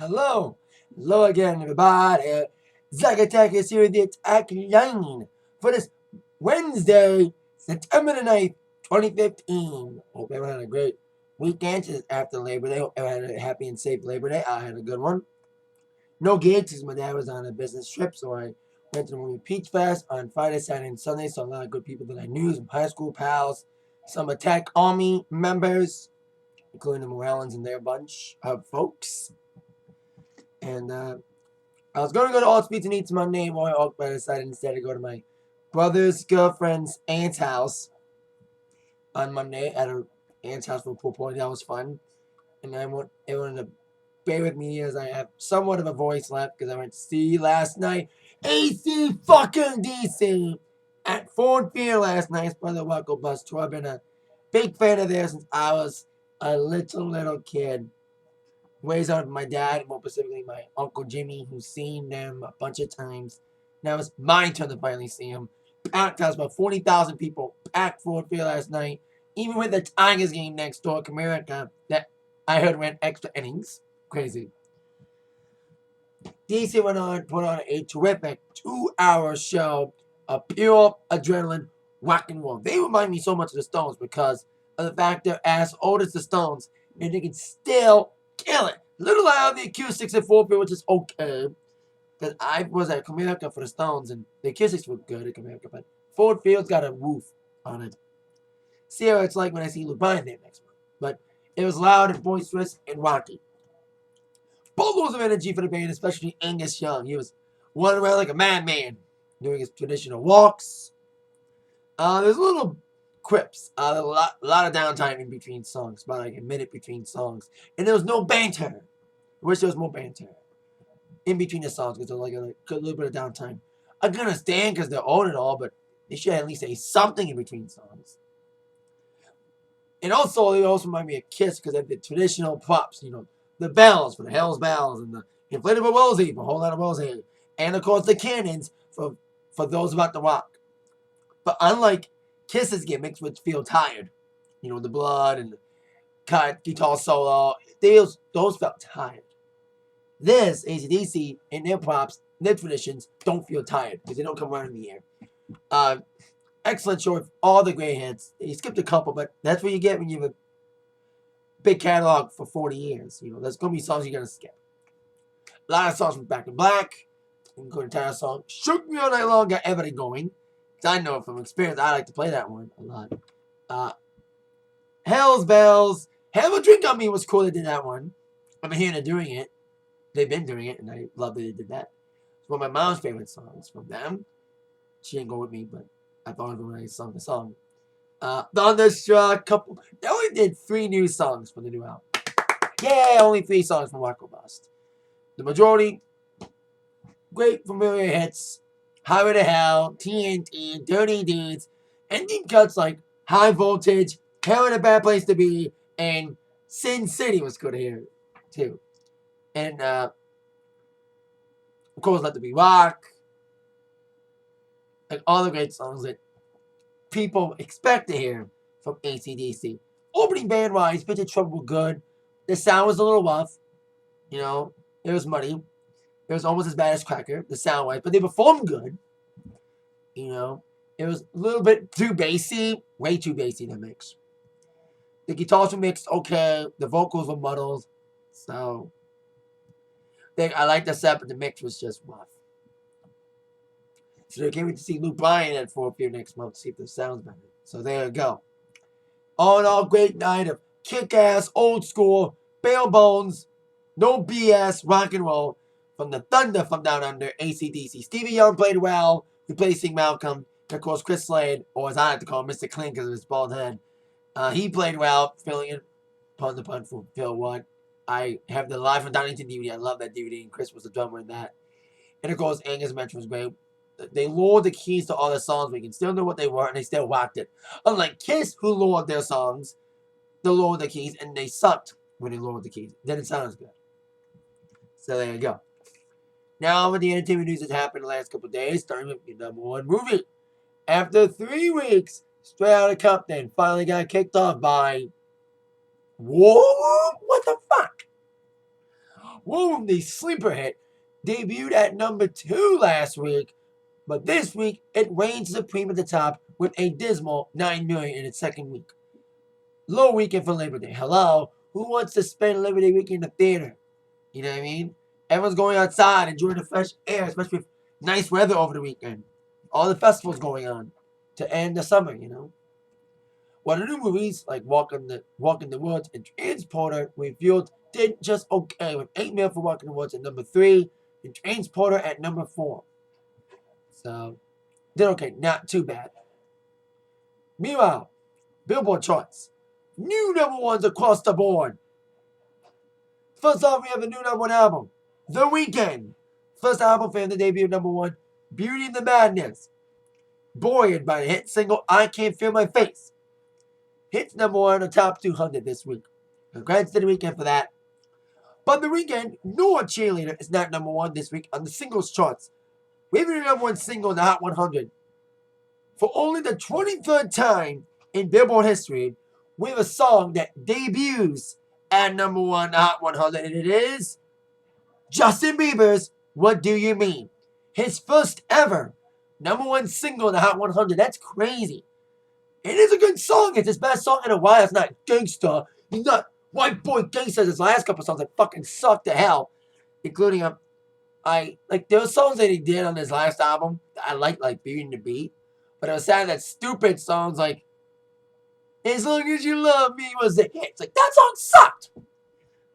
Hello. Hello again, everybody. Zack Attack is here with the Atakline for this Wednesday, September the 9th, 2015. Hope everyone had a great weekend just after Labor Day. Hope everyone had a happy and safe Labor Day. I had a good one. No gigs because my dad was on a business trip, so I went to the movie Peach Fest on Friday, Saturday, and Sunday. Saw a lot of good people that I knew, some high school pals, some Attack Army members, including the Morellans and their bunch of folks. And I was going to go to All Speeds and Eats Monday, but I decided instead to go to my brother's girlfriend's aunt's house on Monday at her aunt's house for a pool party. That was fun. And I want everyone to bear with me as I have somewhat of a voice left because I went to see last night AC fucking DC at Ford Field last night for the Waco Bus Tour. I've been a big fan of theirs since I was a little kid. Ways out my dad, more specifically my Uncle Jimmy, who's seen them a bunch of times. Now it's my turn to finally see him. Packed house, about 40,000 people, packed Ford Field last night. Even with the Tigers game next door, Comerica, that I heard went extra innings. Crazy. DC put on a terrific 2-hour show of pure adrenaline rock and roll. They remind me so much of the Stones because of the fact they're as old as the Stones, and they can still kill it. Little loud the acoustics at Ford Field, which is okay. Because I was at Comerica for the Stones, and the acoustics were good at Comerica, but Ford Field's got a roof on it. See how it's like when I see Luke Bryan there next month. But it was loud and boisterous and rocky. Boatloads of energy for the band, especially Angus Young. He was running around like a madman, doing his traditional walks. There's little quips. A lot of downtime in between songs, about like a minute between songs. And there was no banter. I wish there was more banter in between the songs because there was like a little bit of downtime. I can understand because they're old and all, but they should at least say something in between songs. And also, they also remind me of Kiss because they have the traditional props, the bells for the Hell's Bells and the inflatable Woolsey for a whole lot of Woolsey. And of course, the cannons for those about to rock. But unlike Kiss's gimmicks, which feel tired, the blood and the cut guitar solo, those felt tired. This, AC/DC, and their props, their traditions, don't feel tired because they don't come around in the air. Excellent show with all the great hits. He skipped a couple, but that's what you get when you have a big catalog for 40 years. There's going to be songs you're going to skip. A lot of songs from Back in Black, including the entire song. Shook Me All Night Long got everything going. I know from experience, I like to play that one a lot. Hell's Bells. Have a Drink on Me was cool. They did that one. I've been hearing they're doing it. They've been doing it, and I love that they did that. It's one of my mom's favorite songs from them. She didn't go with me, but I thought of it when I sung the song. Thunderstruck, couple. They only did 3 new songs for the new album. Yeah, only 3 songs from Waco Bust. The majority, great familiar hits. Highway to Hell, TNT, Dirty Deeds, and deep cuts like High Voltage, Hell in a Bad Place to Be, and Sin City was good here, too. And, of course, Let There Be Rock. Like all the great songs that people expect to hear from AC/DC. Opening band-wise, Pitch of Trouble were good. The sound was a little rough. It was muddy. It was almost as bad as Cracker, the sound-wise, but they performed good. It was a little bit too bassy, way too bassy to mix. The guitars were mixed okay. The vocals were muddled. So, I liked the set, but the mix was just rough. So they can't wait to see Luke Bryan at Ford Field next month to see if the sound's better. So there you go. All in all, great night of kick-ass, old school, bare bones, no BS, rock and roll from the Thunder from Down Under, AC/DC. Stevie Young played well, replacing Malcolm. And of course, Chris Slade, or as I like to call him, Mr. Clean because of his bald head. He played well, filling in pun the pun for Phil Wood. I have the Live from Donington DVD. I love that DVD, and Chris was the drummer in that. And of course, Angus mentioned was great. They lowered the keys to all their songs, but you can still know what they were, and they still rocked it. Unlike Kiss, who lowered their songs, they lowered the keys, and they sucked when they lowered the keys. Then it sounds good. So there you go. Now, with the entertainment news that's happened the last couple of days, starting with the #1 movie. After 3 weeks, Straight Outta Compton finally got kicked off by... Whoa! What the fuck? Womb, the sleeper hit, debuted at number 2 last week, but this week it reigns supreme at the top with a dismal 9 million in its second week. Low weekend for Labor Day. Hello? Who wants to spend Labor Day weekend in the theater? You know what I mean? Everyone's going outside, enjoying the fresh air, especially with nice weather over the weekend. All the festivals going on to end the summer, you know? While the new movies like Walk in the Woods and Transporter reviewed did just okay with 8 million for Walk in the Woods at number 3 and Transporter at number 4. So, did okay, not too bad. Meanwhile, Billboard charts. New number ones across the board. First off, we have a new number 1 album, The Weeknd. First album for him to debut number 1, Beauty and the Madness. Buoyed by the hit single I Can't Feel My Face. Hits number 1 on the top 200 this week. Congrats to The Weeknd for that. But The Weeknd, nor Cheerleader, is not number 1 this week on the singles charts. We have a number 1 single in the Hot 100. For only the 23rd time in Billboard history, we have a song that debuts at number 1 in the Hot 100, and it is Justin Bieber's What Do You Mean? His first ever number 1 single in the Hot 100. That's crazy. It is a good song. It's his best song in a while. It's not gangsta. He's not white boy gangsta. His last couple songs that fucking suck to hell, including there were songs that he did on his last album that I like Beating the Beat, but it was sad that stupid songs like As Long As You Love Me was the hit. It's like, that song sucked.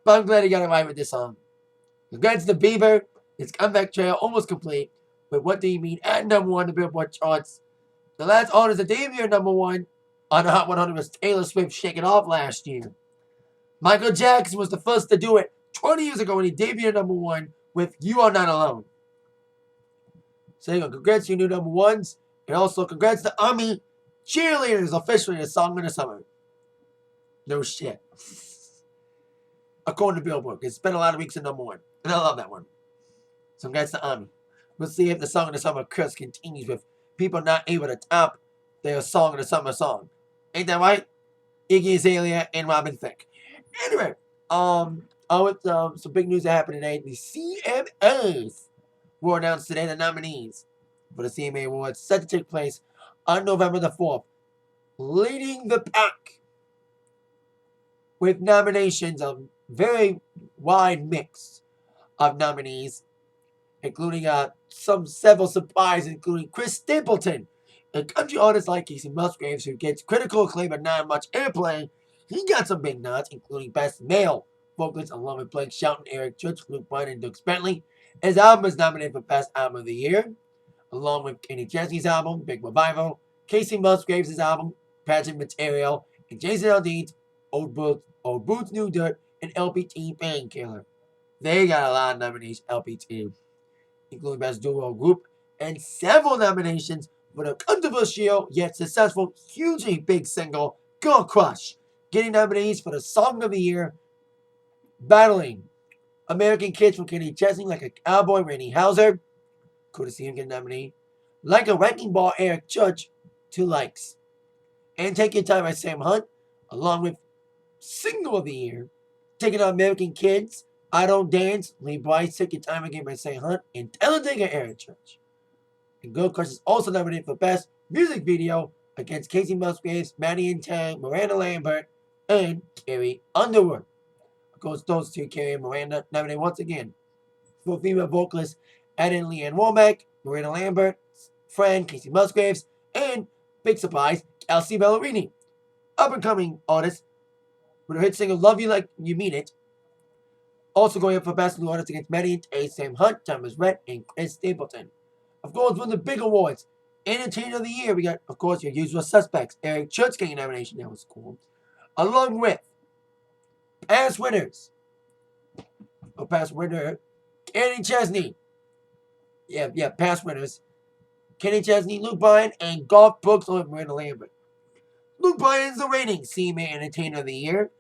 But I'm glad he got it right with this song. Congrats to Bieber. His comeback trail almost complete with What Do You Mean at number 1 in the Billboard charts. The last artist to debut at number 1 on the Hot 100 was Taylor Swift, Shake It Off last year. Michael Jackson was the first to do it 20 years ago when he debuted at number 1 with You Are Not Alone. So you go, congrats to your new number 1s. And also congrats to Omi Cheerleader is officially the song of the summer. No shit. According to Billboard. It's been a lot of weeks at number 1. And I love that one. So congrats to Omi. We'll see if the song of the summer curse continues with people not able to top their song of the summer song. Ain't that right? Iggy Azalea and Robin Thicke. Anyway, with some big news that happened today. The CMAs were announced today, the nominees for the CMA Awards, set to take place on November the 4th. Leading the pack with nominations of very wide mix of nominees, including several surprises, including Chris Stapleton, a country artist like Casey Musgraves, who gets critical acclaim but not much airplay. He got some big nods, including Best Male Vocalist, along with Blake Shelton, Eric Church, Luke Bryan, and Dierks Bentley. His album is nominated for Best Album of the Year, along with Kenny Chesney's album, Big Revival, Casey Musgraves' album, Pageant Material, and Jason Aldean's Old Boots, New Dirt, and LPT Painkiller. They got a lot of nominations, LPT, including Best Duo Group, and several nominations for the controversial yet successful, hugely big single, Girl Crush, getting nominations for the Song of the Year, battling American Kids from Kenny Chesney, Like a Cowboy, Randy Houser, cool to see him get nominated, Like a Wrecking Ball, Eric Church, 2 likes, and Take Your Time by Sam Hunt, along with Single of the Year, taking on American Kids, I Don't Dance, Lee Bryce, Take Your Time Again by Sam Hunt, and Talladega, Eric Church. And Girl Crush is also nominated for Best Music Video against Casey Musgraves, Maddie and Tang, Miranda Lambert, and Carrie Underwood. Of course, those two, Carrie and Miranda, nominated once again for female vocalists, adding Leanne Womack, Miranda Lambert, friend Casey Musgraves, and, big surprise, Kelsey Ballerini, up-and-coming artist with her hit single Love You Like You Mean It. Also going up for Best New Artist against Maddie and Tay, Sam Hunt, Thomas Rhett, and Chris Stapleton. Of course, one of the big awards, Entertainer of the Year, we got, of course, your usual suspects. Eric Church getting a nomination, that was cool. Along with past winners. Past winner, Kenny Chesney. Yeah, past winners. Kenny Chesney, Luke Bryan, and Garth Brooks with Miranda Lambert. Luke Bryan's the reigning CMA Entertainer of the Year.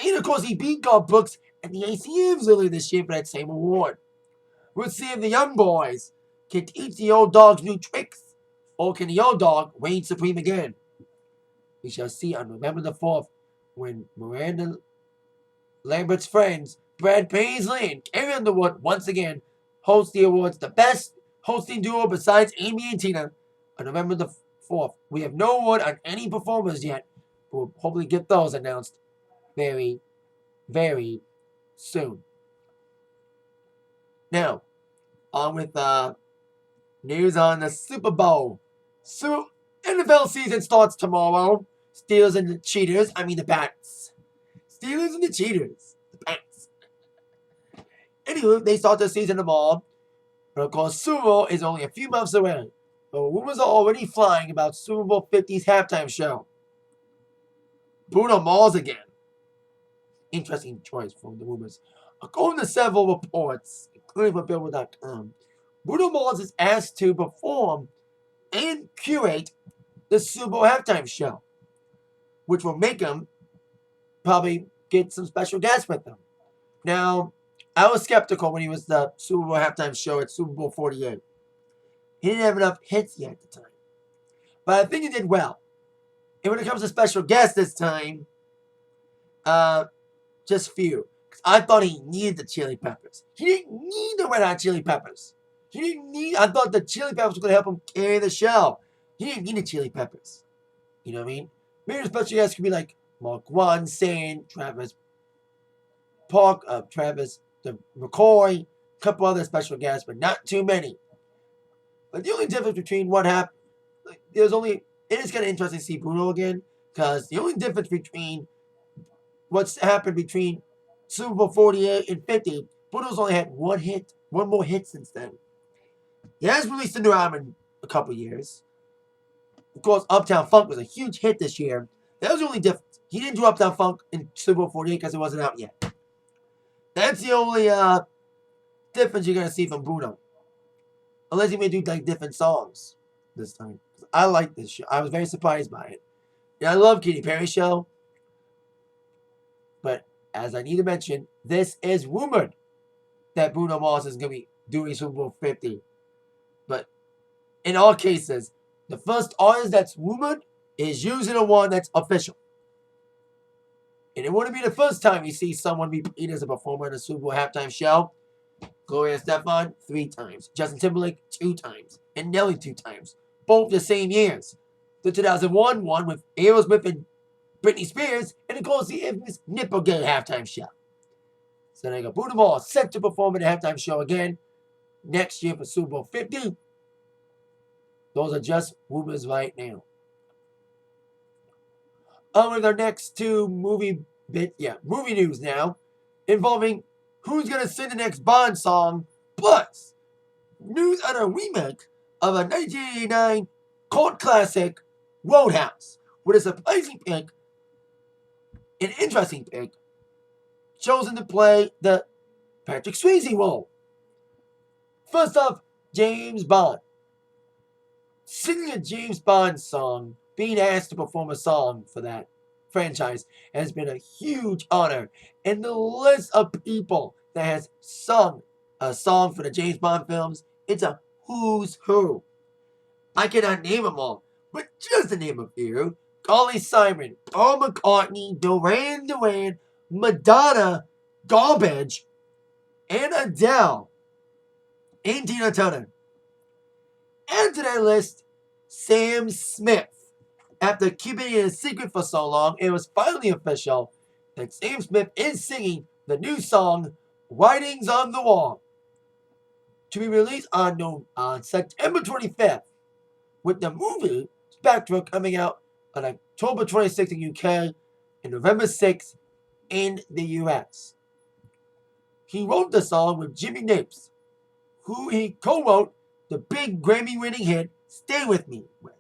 And of course, he beat Garth Brooks at the ACMs earlier this year for that same award. We'll see if the young boys can teach the old dogs new tricks, or can the old dog reign supreme again? We shall see on November the 4th when Miranda Lambert's friends Brad Paisley and Carrie Underwood once again host the awards, the best hosting duo besides Amy and Tina, on November the 4th. We have no word on any performers yet. We'll hopefully get those announced very, very soon. Now, on with news on the Super Bowl. NFL season starts tomorrow. Steelers and the Cheaters. I mean the Bats. Steelers and the Cheaters. The Bats. Anyway, they start the season tomorrow. But of course, Super Bowl is only a few months away. But rumors are already flying about Super Bowl 50's halftime show. Bruno Mars again. Interesting choice from the rumors. According to several reports, including from Billboard.com, Bruno Mars is asked to perform and curate the Super Bowl halftime show, which will make him probably get some special guests with him. Now, I was skeptical when he was the Super Bowl halftime show at Super Bowl 48. He didn't have enough hits yet at the time. But I think he did well. And when it comes to special guests this time, just few. Because I thought he needed the Chili Peppers. He didn't need the Red Hot Chili Peppers. I thought the Chili Peppers were going to help him carry the show. He didn't need the Chili Peppers. You know what I mean? Maybe the special guests could be like Mark Ronson, Travis McCoy, a couple other special guests, but not too many. But the only difference between what happened, it is kind of interesting to see Bruno again, because the only difference between what's happened between Super Bowl 48 and 50, Bruno's only had one more hit since then. He has released a new album in a couple years. Of course, Uptown Funk was a huge hit this year. That was the only difference. He didn't do Uptown Funk in Super Bowl 48 because it wasn't out yet. That's the only difference you're going to see from Bruno. Unless he may do like different songs this time. I like this show. I was very surprised by it. Yeah, I love Katy Perry's show. But as I need to mention, this is rumored that Bruno Mars is going to be doing Super Bowl 50. But in all cases, the first artist that's rumored is usually the one that's official. And it wouldn't be the first time you see someone be paid as a performer in a Super Bowl halftime show. Gloria Estefan, 3 times. Justin Timberlake, 2 times. And Nelly, 2 times. Both the same years. The 2001 one with Aerosmith and Britney Spears, and of course the infamous Nipplegate halftime show. So there you go. Bruno Mars set to perform in the halftime show again next year for Super Bowl 50. Those are just rumors right now. On with our next 2 movie news now, involving who's going to sing the next Bond song, plus news on a remake of a 1989 cult classic, Roadhouse, with a surprising pick, an interesting pick, chosen to play the Patrick Swayze role. First off, James Bond. Singing a James Bond song, being asked to perform a song for that franchise has been a huge honor. And the list of people that has sung a song for the James Bond films, it's a who's who. I cannot name them all, but just to name a few: Carly Simon, Paul McCartney, Duran Duran, Madonna, Garbage, and Adele, and Tina Turner. Add to that list Sam Smith. After keeping it a secret for so long, it was finally official that Sam Smith is singing the new song, Writings on the Wall, to be released on September 25th, with the movie Spectre coming out on October 26th in the UK and November 6th in the US. He wrote the song with Jimmy Napes, who he co-wrote the big Grammy-winning hit Stay With Me with.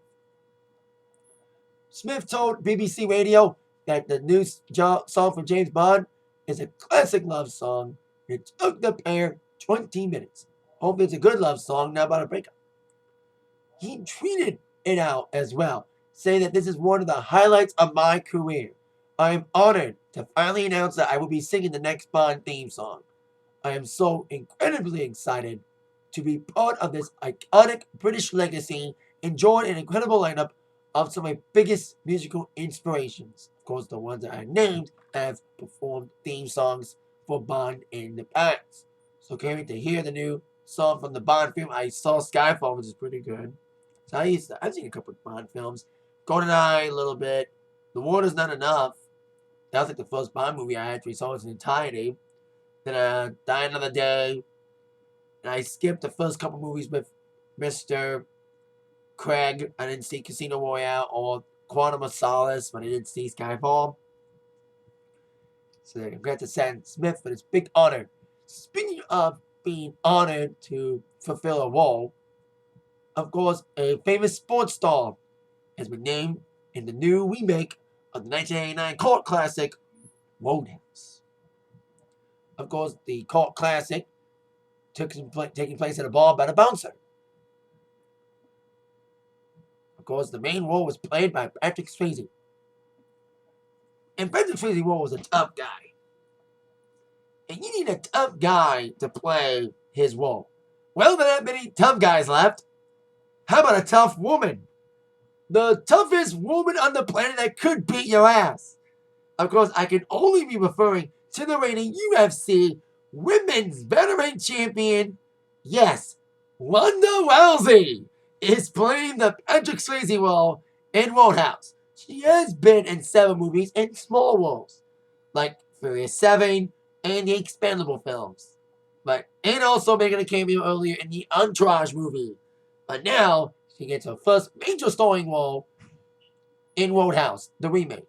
Smith told BBC Radio that the new song from James Bond is a classic love song. It took the pair 20 minutes. Hope it's a good love song, not about a breakup. He tweeted it out as well, saying that this is one of the highlights of my career. I am honored to finally announce that I will be singing the next Bond theme song. I am so incredibly excited to be part of this iconic British legacy and join an incredible lineup of some of my biggest musical inspirations. Of course, the ones that I named have performed theme songs for Bond in the past. So can't wait to hear the new song from the Bond film. I saw Skyfall, which is pretty good. So I've seen a couple of Bond films. GoldenEye a little bit. The Water's Not Enough. That was like the first Bond movie I actually saw in its entirety. Then Die Another Day. And I skipped the first couple movies with Mr. Craig. I didn't see Casino Royale or Quantum of Solace, but I did see Skyfall. So congrats to Sam Smith for this big honor. Speaking of being honored to fulfill a role, of course, a famous sports star has been named in the new remake of the 1989 cult classic, Roadhouse. Of course, the cult classic taking place at a bar by the bouncer. Of course, the main role was played by Patrick Swayze. And Patrick Swayze's role was a tough guy. And you need a tough guy to play his role. Well, there aren't many tough guys left. How about a tough woman? The toughest woman on the planet that could beat your ass. Of course, I can only be referring to the reigning UFC Women's Veteran Champion. Yes, Ronda Rousey is playing the Patrick Swayze role in Roadhouse. She has been in 7 movies in small roles, like Furious 7 and the Expendable films. And also making a cameo earlier in the Entourage movie. But now, she gets her first major starring role in Roadhouse, the remake.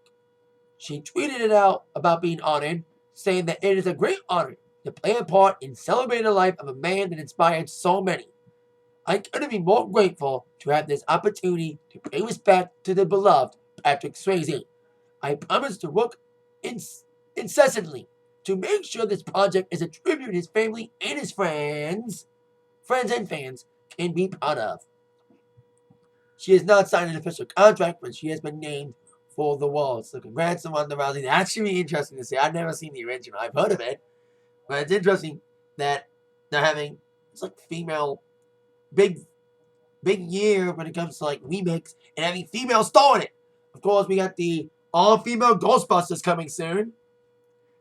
She tweeted it out about being honored, saying that it is a great honor to play a part in celebrating the life of a man that inspired so many. I couldn't be more grateful to have this opportunity to pay respect to the beloved Patrick Swayze. I promise to work incessantly to make sure this project is a tribute his family and his friends and fans can be proud of. She has not signed an official contract, but she has been named for the role. So congrats to Ronda Rousey. It's actually interesting to see. I've never seen the original. I've heard of it. But it's interesting that they're having it's like female big year when it comes to like remakes and having female star in it. Of course, we got the all-female Ghostbusters coming soon.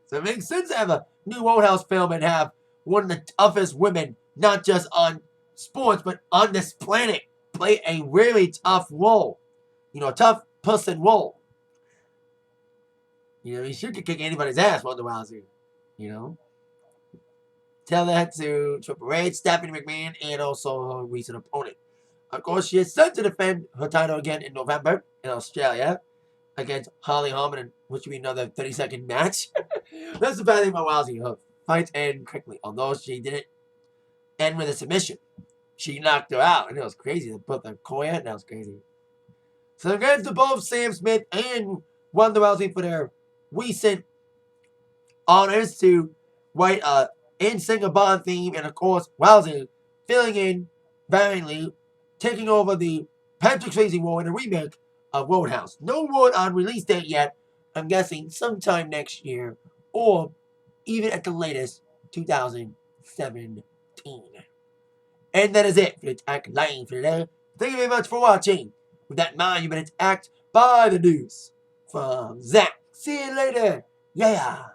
So it makes sense to have a new Roadhouse film and have one of the toughest women, not just on sports, but on this planet, play a really tough role. Tough person role. She could kick anybody's ass, Ronda Rousey. Tell that to Triple H, Stephanie McMahon, and also her recent opponent. Of course, she is set to defend her title again in November in Australia against Holly Holman, which will be another 30-second match. That's the bad thing about Rousey. Her fights end quickly, although she didn't end with a submission. She knocked her out, and it was crazy. They put the Koya, and that was crazy. So congrats to both Sam Smith and Ronda Rousey for their recent honors to write and sing a Bond theme, and of course, Rousey filling in valiantly, taking over the Patrick Swayze role in a remake of Roadhouse. No word on release date yet. I'm guessing sometime next year, or even at the latest, 2017. And that is it for the Atakline for today. Thank you very much for watching. With that in mind, you've been attacked by the news from Zach. See you later. Yeah.